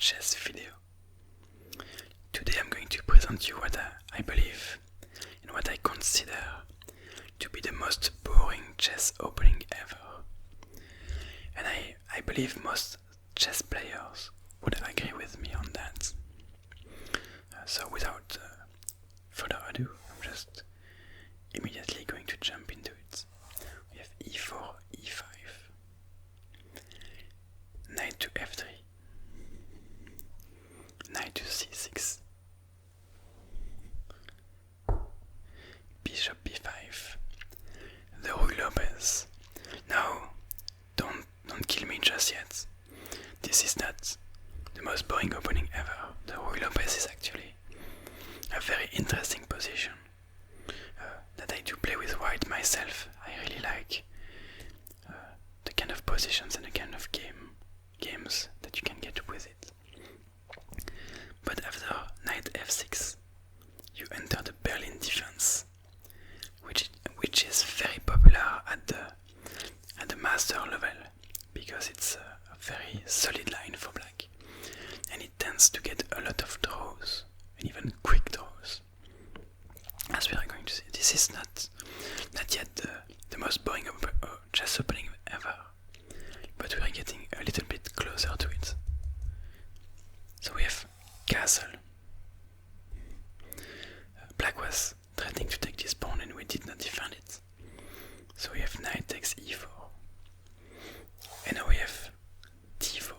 chess video. Today I'm going to present you what I believe and what I consider to be the most boring chess opening ever. And I believe most chess players would agree with me on that. So without further ado, I'm just immediately going to jump into it. We have e4, e5, knight to f3, knight to c6, bishop b5, the Ruy Lopez. Now, don't kill me just yet. This is not the most boring opening ever. The Ruy Lopez is actually a very interesting position that I do play with white myself. I really like the kind of positions and the kind of games that you can get with it. But after knight f6, you enter the Berlin defense, which is very popular at the master level because it's a very solid line for black, and it tends to get a lot of draws and even quick draws. As we are going to see, this is not yet the most boring chess opening ever, but we are getting a little bit closer to it. So we have castle. Black was threatening to take this pawn and we did not defend it. So we have knight takes e4. And now we have d4.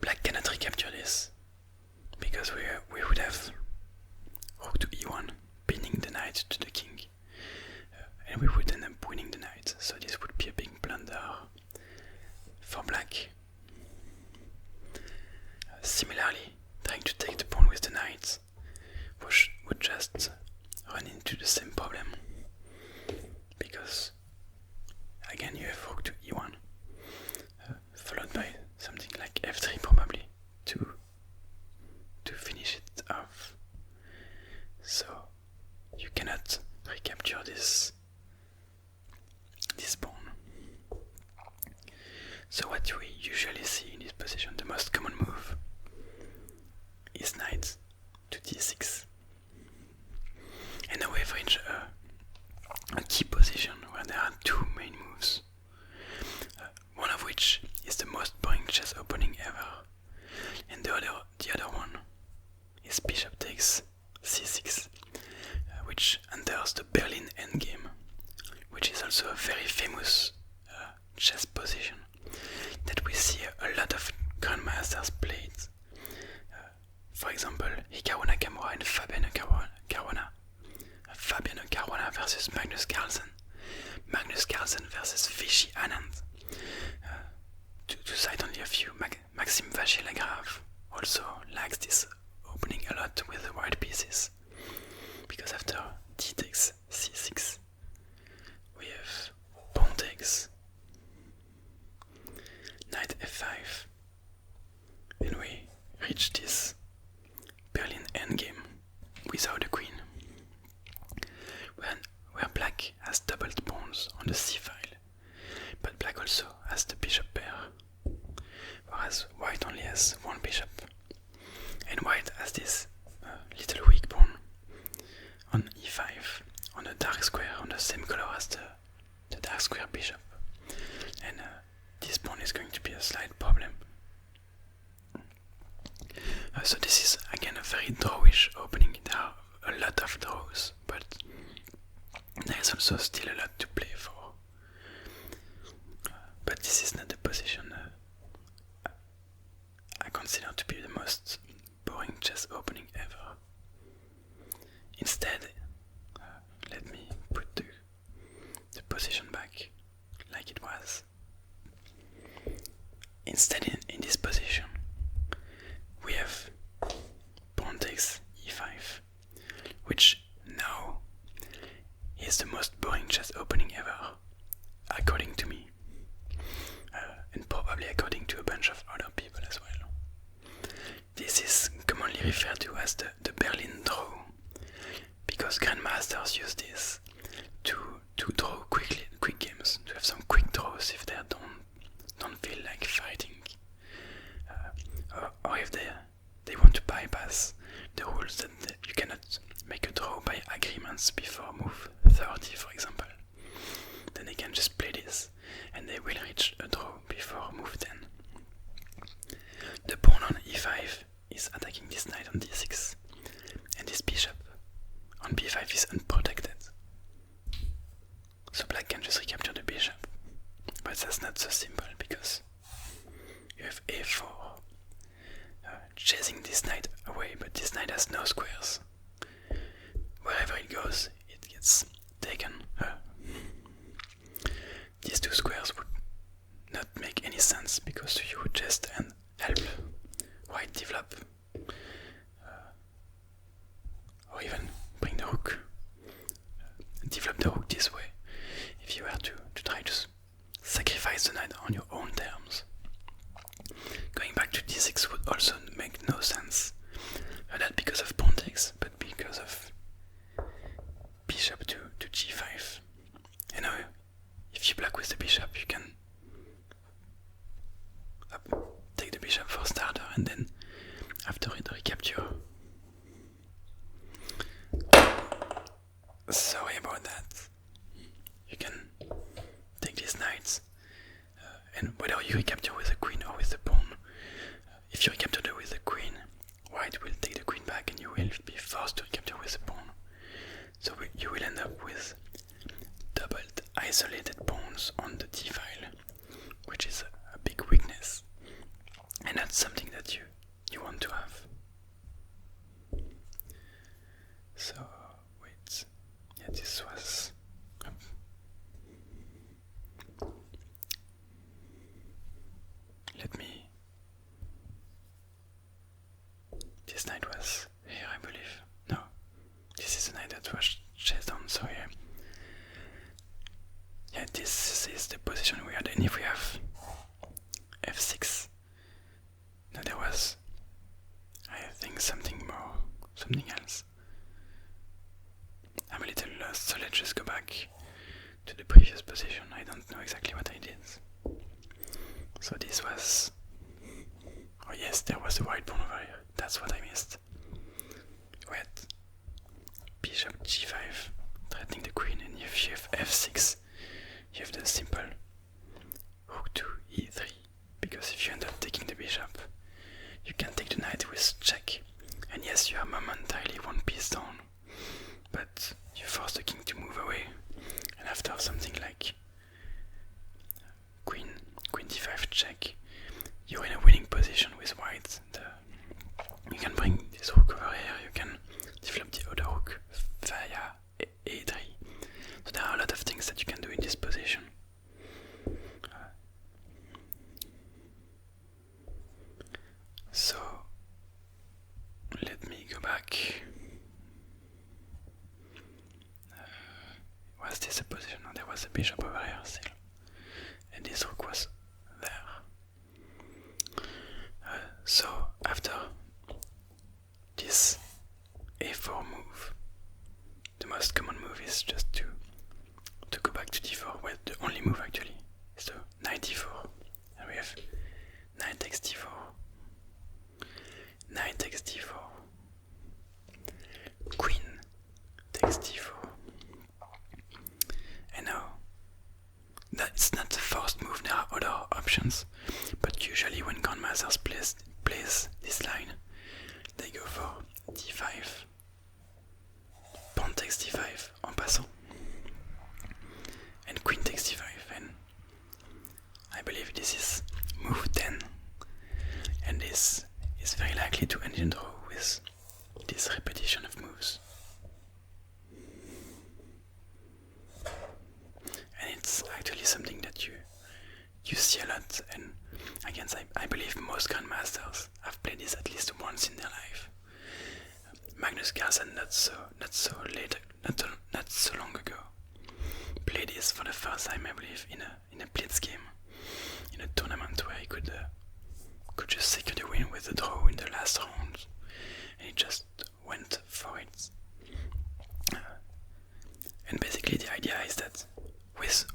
Black cannot recapture this because we would have rook to e1, pinning the knight to the king, and we would end up winning the knight. So this would be a big blunder for black. Similarly, trying to take the pawn with the knight would just run into the same problem, because again you have rook to e1, followed by something like f3 probably to finish it off. So you cannot recapture this pawn. So what we usually see in this position, the most common move, is knight to d6. And now we've reached a key position where there are two main moves, one of which is the most boring chess opening ever, and the other one is bishop takes c6, which enters the Berlin endgame, which is also a very famous chess position that we see a lot of grandmasters played. For example, Hikaru Nakamura and Fabiano Caruana versus Magnus Carlsen, Magnus Carlsen versus Vichy Anand. To cite only a few, Maxime Vachier-Lagrave also likes this opening a lot with the white pieces, because after d takes c6, we have pawn takes, knight f5, and we reach this Berlin endgame without a queen, where black has doubled pawns on the c-file, but black also has the bishop pair, whereas white only has one bishop, and white has this little weak pawn on e5, on the dark square, on the same color as the dark square bishop, and this pawn is going to be a slight problem. So this is again a very drawish opening. There are a lot of draws, but there is also still a lot to play for. But this is not the position I consider to be the most boring chess opening ever. Instead, let me put the position back like it was. Instead, in this position, we have pawn takes e5, which now is the most boring chess opening ever, according to me, and probably according to a bunch of other people as well. This is commonly referred to as the Berlin draw, because grandmasters use this to draw quick games, to have some quick draws if they don't feel like fighting chance before move 30, for example. Then they can just play this, and they will reach a draw before move 10. The pawn on e5 is attacking this knight on d6, and this bishop on b5 is unprotected. So black can just recapture the bishop, but that's not so simple because you have a4, chasing this knight away, but this knight has no squares. Wherever it goes, it gets taken. These two squares would not make any sense because you would just help white develop, or even bring the rook, develop the rook this way, if you were to try to sacrifice the knight on your own terms. Going back to d6 would also make no sense, not because of pawn takes, but because of bishop to g5. You know, if you block with the bishop, you can take the bishop for starter, and then after it recapture. Sorry about that. You can take these knights, and whether you recapture with the queen or with the pawn, if you recapture with the queen, white will take the queen back and you will be forced to recapture with the pawn. So you will end up with doubled isolated pawns on the d-file, which is a big weakness, and that's something that you want to have. So wait, yeah, this was this knight was here, I believe. No, this is the knight that was chased on, so yeah, this is the position we had. And if we have f6, no, there was, I think, something else. I'm a little lost, so let's just go back to the previous position. I don't know exactly what I did. So this was, oh yes, there was the white pawn over here. That's what I missed. We had bishop g5 threatening the queen, and if you have f6, you have the simple rook to e3, because if you end up taking the bishop, you can take the knight with check, and yes, you are momentarily one piece down, but you force the king to move away, and after something like queen d5 check, you're in a winning position with white. You can bring this rook over here, you can develop the other rook via a3. So there are a lot of things that you can do in this position. So let me go back. Was this a position? No, there was a bishop over here still, and this rook was there. So after this a4 move, the most common move is just to go back to d4. Well, the only move actually is the knight d4, and we have knight takes d4, knight takes d4, queen takes d4, and now that's not the first move. There are other options, but usually when grandmasters plays this line, they go for d5, pawn takes d5 en passant, and queen takes d5, and I believe this is move 10, and this is very likely to end in draw with this repetition of moves. And it's actually something that you see a lot, and again, I believe most grandmasters have played this at least once in their life. Magnus Carlsen, not so long ago, played this for the first time, I believe, in a blitz game, in a tournament where he could just secure the win with a draw in the last round, and he just went for it. And basically, the idea is that with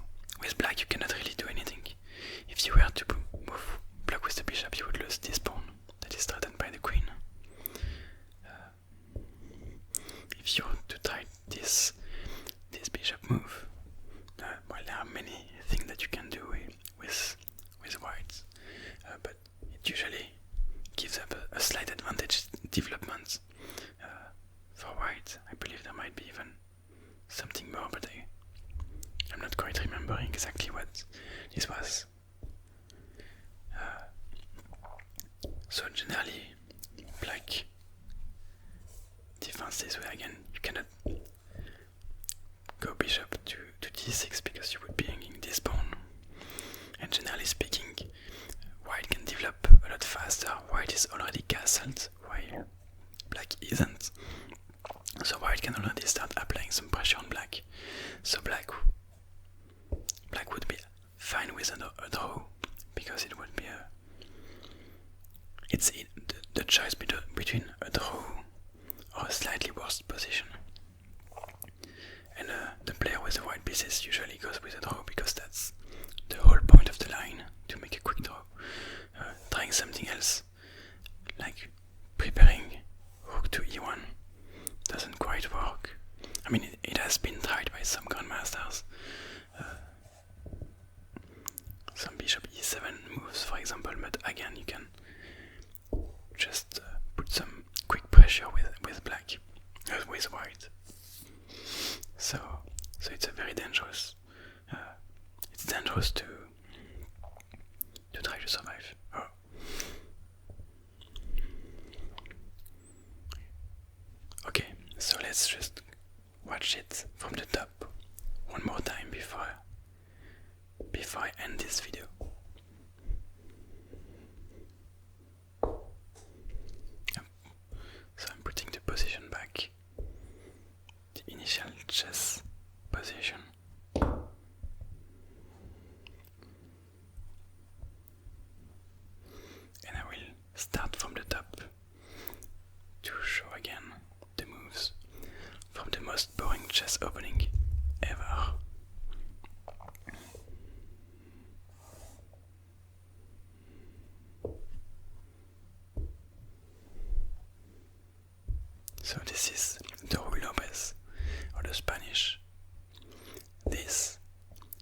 black, you cannot really do anything. If you were to block with the bishop, you would lose this pawn that is threatened by the queen. If you were to try this remembering exactly what this was. So generally, black defends this way again. You cannot go bishop to d6 because you would be hanging this pawn. And generally speaking, white can develop a lot faster. White is already castled while black isn't. So white can already start applying some pressure on black. So black would be fine with a draw because it would be the choice between a draw or a slightly worse position. And the player with the white pieces usually goes with a draw because that's the whole point of the line, to make a quick draw. Trying something else, like preparing rook to e1, doesn't quite work. I mean, it has been tried by some grandmasters. Some bishop e7 moves, for example, but again, you can just put some quick pressure with black, with white. So it's a very dangerous. It's dangerous to try to survive. Oh. Okay, so let's just watch it from the top one more time before I end this video. So I'm putting the position back, the initial chess position. And I will start from the top to show again the moves from the most boring chess opening ever. So this is the Ruy Lopez, or the Spanish. This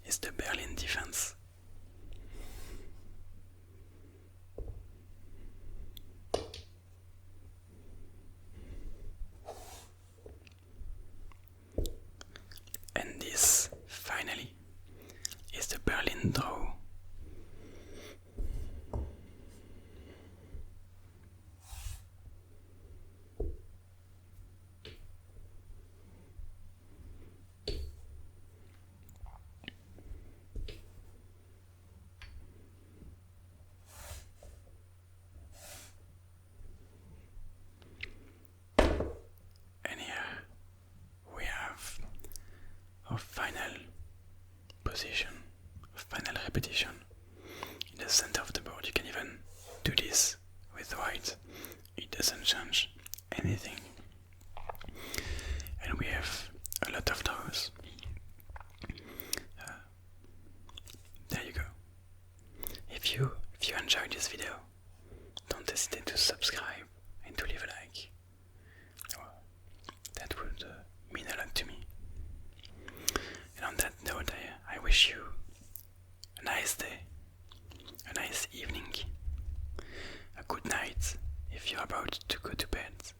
is the Berlin defense. And this, finally, is the Berlin draw. Final position, final repetition in the center of the board. You can even do this with white. It doesn't change anything. And we have a lot of those. There you go. If you enjoyed this video, don't hesitate to subscribe and to leave a like. That would mean a lot to me. And on that note, I wish you a nice day, a nice evening, a good night if you're about to go to bed.